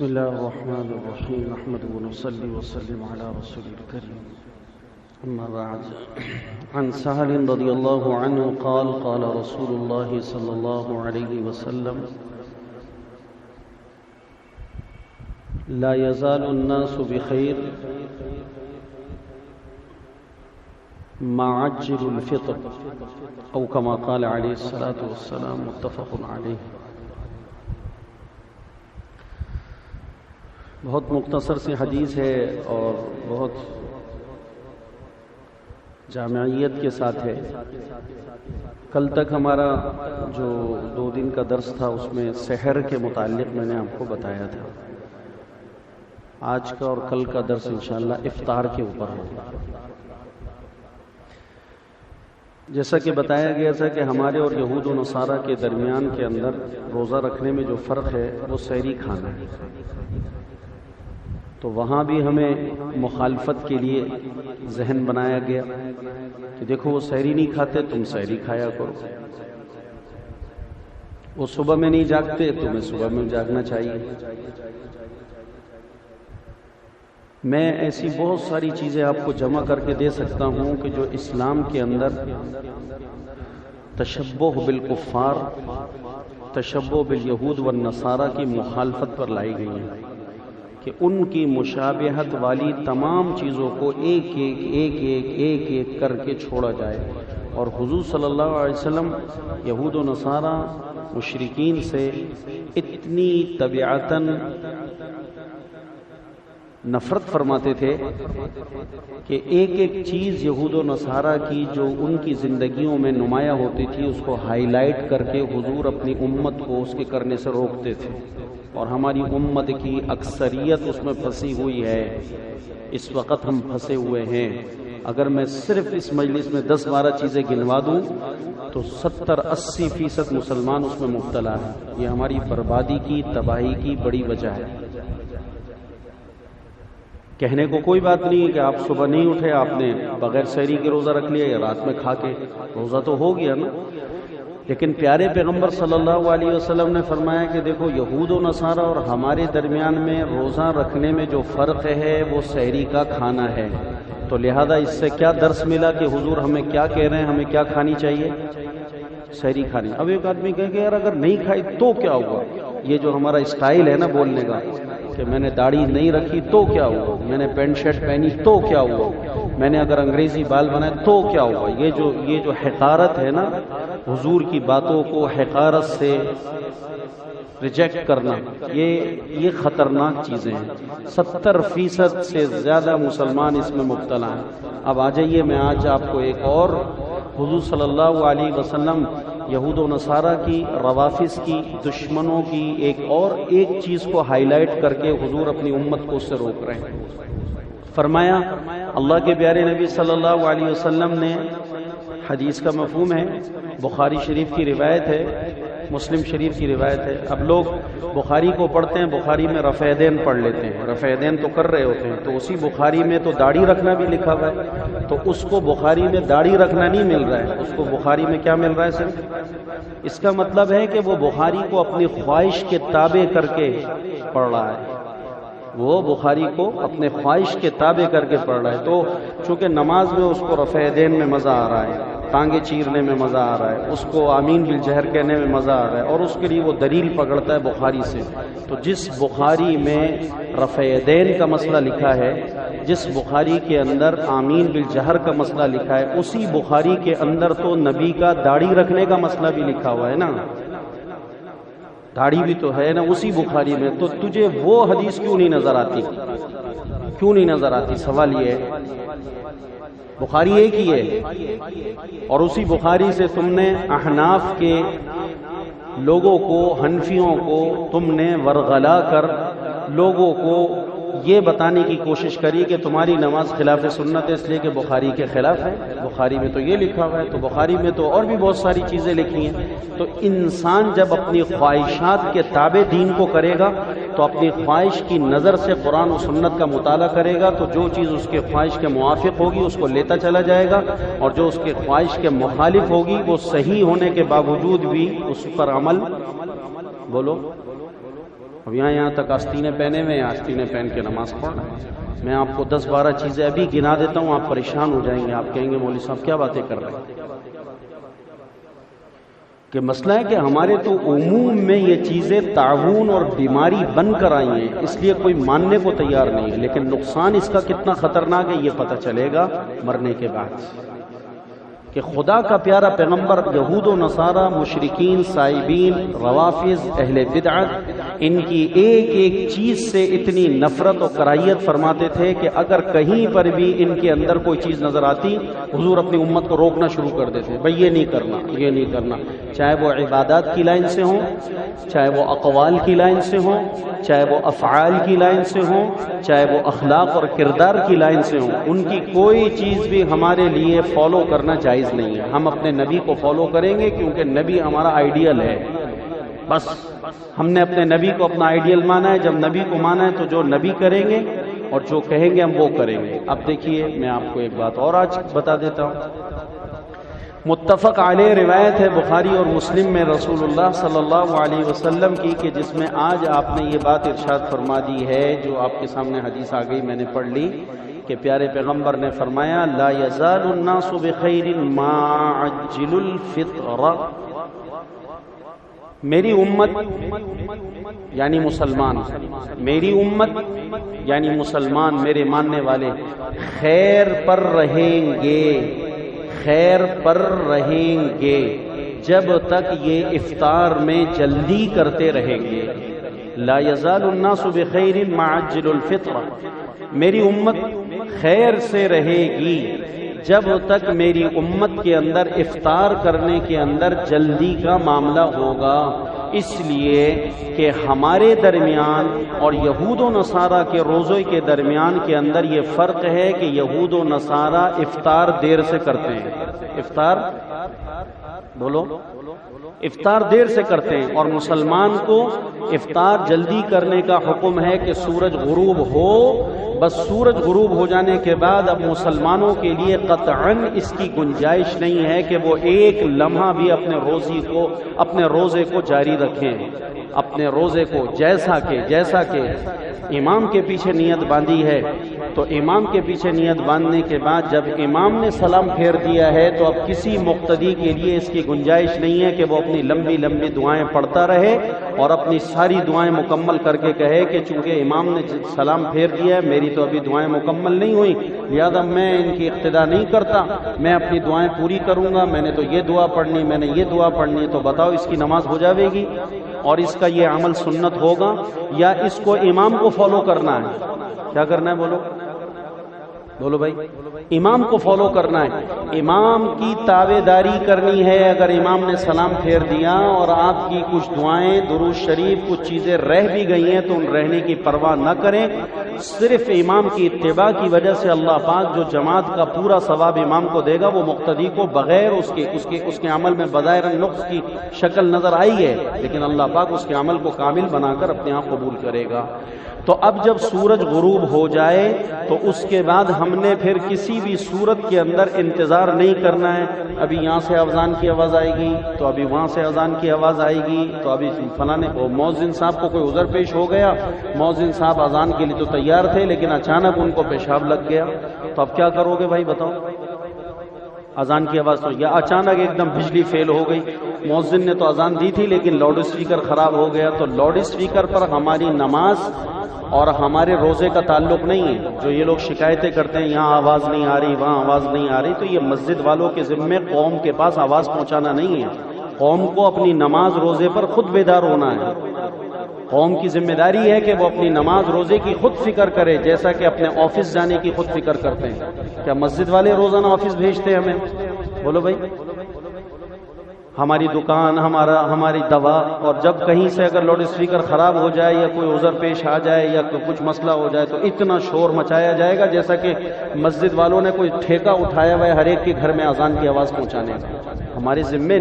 بسم الله الرحمن الرحيم نحمد ونصلي وسلم على رسول الكريم أما بعد عن سهل رضي الله عنه قال قال رسول الله صلى الله عليه وسلم لا يزال الناس بخير ما عجل الفطر أو كما قال عليه الصلاة والسلام متفق عليه۔ بہت مختصر سی حدیث ہے اور بہت جامعیت کے ساتھ ہے۔ کل تک ہمارا جو 2 دن کا درس تھا اس میں سحر کے متعلق میں نے آپ کو بتایا تھا۔ آج کا اور کل کا درس انشاءاللہ افطار کے اوپر ہوگا۔ جیسا کہ بتایا گیا تھا کہ ہمارے اور یہود و نصارہ کے درمیان کے اندر روزہ رکھنے میں جو فرق ہے وہ سحری کھانا ہے، تو وہاں بھی ہمیں مخالفت کے لیے ذہن بنایا گیا کہ دیکھو وہ سحری نہیں کھاتے، تم سحری کھایا کرو۔ وہ صبح میں نہیں جاگتے، تمہیں صبح میں جاگنا چاہیے۔ میں ایسی بہت ساری چیزیں آپ کو جمع کر کے دے سکتا ہوں کہ جو اسلام کے اندر تشبہ بالکفار، تشبہ بالیہود والنصارہ کی مخالفت پر لائی گئی ہیں کہ ان کی مشابہت والی تمام چیزوں کو ایک ایک کر کے چھوڑا جائے، اور حضور صلی اللہ علیہ وسلم یہود و نصارہ مشرکین سے اتنی طبیعتاً نفرت فرماتے تھے کہ ایک ایک چیز یہود و نصارہ کی جو ان کی زندگیوں میں نمایاں ہوتی تھی اس کو ہائی لائٹ کر کے حضور اپنی امت کو اس کے کرنے سے روکتے تھے، اور ہماری امت کی اکثریت اس میں پھنسی ہوئی ہے۔ اس وقت ہم پھنسے ہوئے ہیں۔ اگر میں صرف اس مجلس میں 10-12 چیزیں گنوا دوں تو 70-80% مسلمان اس میں مبتلا ہیں۔ یہ ہماری بربادی کی، تباہی کی بڑی وجہ ہے۔ کہنے کو کوئی بات نہیں ہے کہ آپ صبح نہیں اٹھے، آپ نے بغیر سحری کے روزہ رکھ لیا یا رات میں کھا کے، روزہ تو ہو گیا نا۔ لیکن پیارے پیغمبر صلی اللہ علیہ وسلم نے فرمایا کہ دیکھو یہود و نصارہ اور ہمارے درمیان میں روزہ رکھنے میں جو فرق ہے وہ سحری کا کھانا ہے، تو لہذا اس سے کیا درس ملا کہ حضور ہمیں کیا کہہ رہے ہیں، ہمیں کیا کھانی چاہیے؟ سحری کھانی۔ اب ایک آدمی کہے کہ یار اگر نہیں کھائی تو کیا ہوا؟ یہ جو ہمارا اسٹائل ہے نا بولنے کا کہ میں نے داڑھی نہیں رکھی تو کیا ہوا، میں نے پینٹ شرٹ پہنی تو کیا ہوا، میں نے اگر انگریزی بال بنائے تو کیا ہوا، یہ جو حقارت ہے نا، حضور کی باتوں کو حقارت سے ریجیکٹ کرنا، یہ خطرناک چیزیں ہیں۔ 70% سے زیادہ مسلمان اس میں مبتلا ہیں۔ اب آ جائیے، میں آج آپ کو ایک اور حضور صلی اللہ علیہ وسلم یہود و نصارہ کی، روافض کی، دشمنوں کی ایک چیز کو ہائی لائٹ کر کے حضور اپنی امت کو اس سے روک رہے ہیں۔ فرمایا اللہ کے پیارے نبی صلی اللہ علیہ وسلم نے، حدیث کا مفہوم ہے، بخاری شریف کی روایت ہے، مسلم شریف کی روایت ہے۔ اب لوگ بخاری کو پڑھتے ہیں، بخاری میں رفع یدین پڑھ لیتے ہیں، رفع یدین تو کر رہے ہوتے ہیں، تو اسی بخاری میں تو داڑھی رکھنا بھی لکھا ہوا ہے، تو اس کو بخاری میں داڑھی رکھنا نہیں مل رہا ہے، اس کو بخاری میں کیا مل رہا ہے صرف؟ اس کا مطلب ہے کہ وہ بخاری کو اپنی خواہش کے تابع کر کے پڑھ رہا ہے، وہ بخاری کو اپنے خواہش کے تابع کر کے پڑھ رہا ہے۔ تو چونکہ نماز میں اس کو رفع یدین میں مزہ آ رہا ہے، ٹانگیں چیرنے میں مزہ آ رہا ہے، اس کو آمین بالجہر کہنے میں مزہ آ رہا ہے، اور اس کے لیے وہ دلیل پکڑتا ہے بخاری سے۔ تو جس بخاری میں رفع یدین کا مسئلہ لکھا ہے، جس بخاری کے اندر آمین بالجہر کا مسئلہ لکھا ہے، اسی بخاری کے اندر تو نبی کا داڑھی رکھنے کا مسئلہ بھی لکھا ہوا ہے نا، داڑھی بھی تو ہے نا اسی بخاری میں۔ تو تجھے وہ حدیث کیوں نہیں نظر آتی؟ کیوں نہیں نظر آتی؟ سوال یہ ہے، بخاری ایک ہی ہے، اور اسی بخاری سے تم نے احناف کے لوگوں کو، حنفیوں کو تم نے ورغلا کر لوگوں کو یہ بتانے کی کوشش کری کہ تمہاری نماز خلاف سنت ہے، اس لیے کہ بخاری کے خلاف ہے، بخاری میں تو یہ لکھا ہوا ہے، تو بخاری میں تو اور بھی بہت ساری چیزیں لکھی ہیں۔ تو انسان جب اپنی خواہشات کے تابع دین کو کرے گا تو اپنی خواہش کی نظر سے قرآن و سنت کا مطالعہ کرے گا، تو جو چیز اس کے خواہش کے موافق ہوگی اس کو لیتا چلا جائے گا، اور جو اس کے خواہش کے مخالف ہوگی وہ صحیح ہونے کے باوجود بھی اس پر عمل اب یہاں تک آستینے پہنے ہوئے، آستینے پہن کے نماز پڑھنا. میں آپ کو 10-12 چیزیں ابھی گنا دیتا ہوں، آپ پریشان ہو جائیں گے، آپ کہیں گے مولوی صاحب کیا باتیں کر رہے ہیں. کہ مسئلہ ہے کہ ہمارے تو عموم میں یہ چیزیں تعاون اور بیماری بن کر آئی ہیں، اس لیے کوئی ماننے کو تیار نہیں ہے، لیکن نقصان اس کا کتنا خطرناک ہے یہ پتہ چلے گا مرنے کے بعد. کہ خدا کا پیارا پیغمبر یہود و نصارہ، مشرکین، سائبین، روافض، اہل بدعت، ان کی ایک ایک چیز سے اتنی نفرت و کراہیت فرماتے تھے کہ اگر کہیں پر بھی ان کے اندر کوئی چیز نظر آتی، حضور اپنی امت کو روکنا شروع کر دیتے، بھئی یہ نہیں کرنا، یہ نہیں کرنا، چاہے وہ عبادات کی لائن سے ہوں، چاہے وہ اقوال کی لائن سے ہوں، چاہے وہ افعال کی لائن سے ہوں، چاہے وہ اخلاق اور کردار کی لائن سے ہوں. ان کی کوئی چیز بھی ہمارے لیے فالو کرنا جائز نہیں ہے. ہم اپنے نبی کو فالو کریں گے کیونکہ نبی ہمارا آئیڈیل ہے. بس ہم نے اپنے نبی کو اپنا آئیڈیل مانا ہے. جب نبی کو مانا ہے تو جو نبی کریں گے اور جو کہیں گے ہم وہ کریں گے. اب دیکھیے میں آپ کو ایک بات اور آج بتا دیتا ہوں. متفق علیہ روایت ہے بخاری اور مسلم میں رسول اللہ صلی اللہ علیہ وسلم کی، کہ جس میں آج آپ نے یہ بات ارشاد فرما دی ہے جو آپ کے سامنے حدیث آ گئی، میں نے پڑھ لی، کہ پیارے پیغمبر نے فرمایا لا یزال الناس بخیر ما عجل الفطر. میری امت یعنی مسلمان، میری امت یعنی مسلمان، میرے ماننے والے خیر پر رہیں گے، خیر پر رہیں گے جب تک یہ افطار میں جلدی کرتے رہیں گے. لا یزال الناس بخیر ما عجل الفطر. میری امت خیر سے رہے گی جب تک میری امت کے اندر افطار کرنے کے اندر جلدی کا معاملہ ہوگا. اس لیے کہ ہمارے درمیان اور یہود و نصارہ کے روزے کے درمیان کے اندر یہ فرق ہے کہ یہود و نصارہ افطار دیر سے کرتے ہیں. افطار بولو، افطار دیر سے کرتے ہیں، اور مسلمان کو افطار جلدی کرنے کا حکم ہے کہ سورج غروب ہو. بس سورج غروب ہو جانے کے بعد اب مسلمانوں کے لیے قطعاً اس کی گنجائش نہیں ہے کہ وہ ایک لمحہ بھی اپنے روزے کو جاری رکھیں. اپنے روزے کو جیسا کہ امام کے پیچھے نیت باندھی ہے، تو امام کے پیچھے نیت باندھنے کے بعد جب امام نے سلام پھیر دیا ہے تو اب کسی مقتدی کے لیے اس کی گنجائش نہیں ہے کہ وہ اپنی لمبی لمبی دعائیں پڑھتا رہے اور اپنی ساری دعائیں مکمل کر کے کہے کہ چونکہ امام نے سلام پھیر دیا ہے، میری تو ابھی دعائیں مکمل نہیں ہوئی، لہذا میں ان کی اقتدا نہیں کرتا، میں اپنی دعائیں پوری کروں گا، میں نے تو یہ دعا پڑھنی، میں نے یہ دعا پڑھنی. تو بتاؤ اس کی نماز ہو جاوے گی اور اس کا یہ عمل سنت ہوگا، یا اس کو امام کو فالو کرنا ہے؟ کیا کرنا ہے بولو بھائی، امام کو فالو کرنا ہے، امام کی تابع داری کرنی ہے. اگر امام نے سلام پھیر دیا اور آپ کی کچھ دعائیں، درود شریف، کچھ چیزیں رہ بھی گئی ہیں تو ان رہنے کی پرواہ نہ کریں. صرف امام کی اتباع کی وجہ سے اللہ پاک جو جماعت کا پورا ثواب امام کو دے گا وہ مقتدی کو بغیر اس کے عمل میں بظاہر نقص کی شکل نظر آئی ہے، لیکن اللہ پاک اس کے عمل کو کامل بنا کر اپنے آپ قبول کرے گا. تو اب جب سورج غروب ہو جائے تو اس کے بعد ہم نے پھر کسی بھی صورت کے اندر انتظار نہیں کرنا ہے. ابھی یہاں سے اذان کی آواز آئے گی تو ابھی وہاں سے اذان کی آواز آئے گی، تو ابھی فلانے مؤذن صاحب کو کوئی عذر پیش ہو گیا، مؤذن صاحب اذان کے لیے تو تیار تھے لیکن اچانک ان کو پیشاب لگ گیا، تو اب کیا کرو گے بھائی بتاؤ؟ اذان کی آواز تو، یا اچانک ایک دم بجلی فیل ہو گئی، مؤذن نے تو اذان دی تھی لیکن لاؤڈ اسپیکر خراب ہو گیا، تو لاؤڈ اسپیکر پر ہماری نماز اور ہمارے روزے کا تعلق نہیں ہے. جو یہ لوگ شکایتیں کرتے ہیں یہاں آواز نہیں آ رہی، وہاں آواز نہیں آ رہی، تو یہ مسجد والوں کے ذمے قوم کے پاس آواز پہنچانا نہیں ہے. قوم کو اپنی نماز روزے پر خود بیدار ہونا ہے. قوم کی ذمہ داری ہے کہ وہ اپنی نماز روزے کی خود فکر کرے، جیسا کہ اپنے آفس جانے کی خود فکر کرتے ہیں. کیا مسجد والے روزانہ آفس بھیجتے ہیں ہمیں؟ بولو بھائی. ہماری دکان، ہماری دوا، اور جب کہیں سے اگر لاؤڈ اسپیکر خراب ہو جائے یا کوئی عذر پیش آ جائے یا کچھ مسئلہ ہو جائے تو اتنا شور مچایا جائے گا جیسا کہ مسجد والوں نے کوئی ٹھیکہ اٹھایا ہوا ہے ہر ایک کے گھر میں اذان کی آواز پہنچانے کا. ہمارے ذمے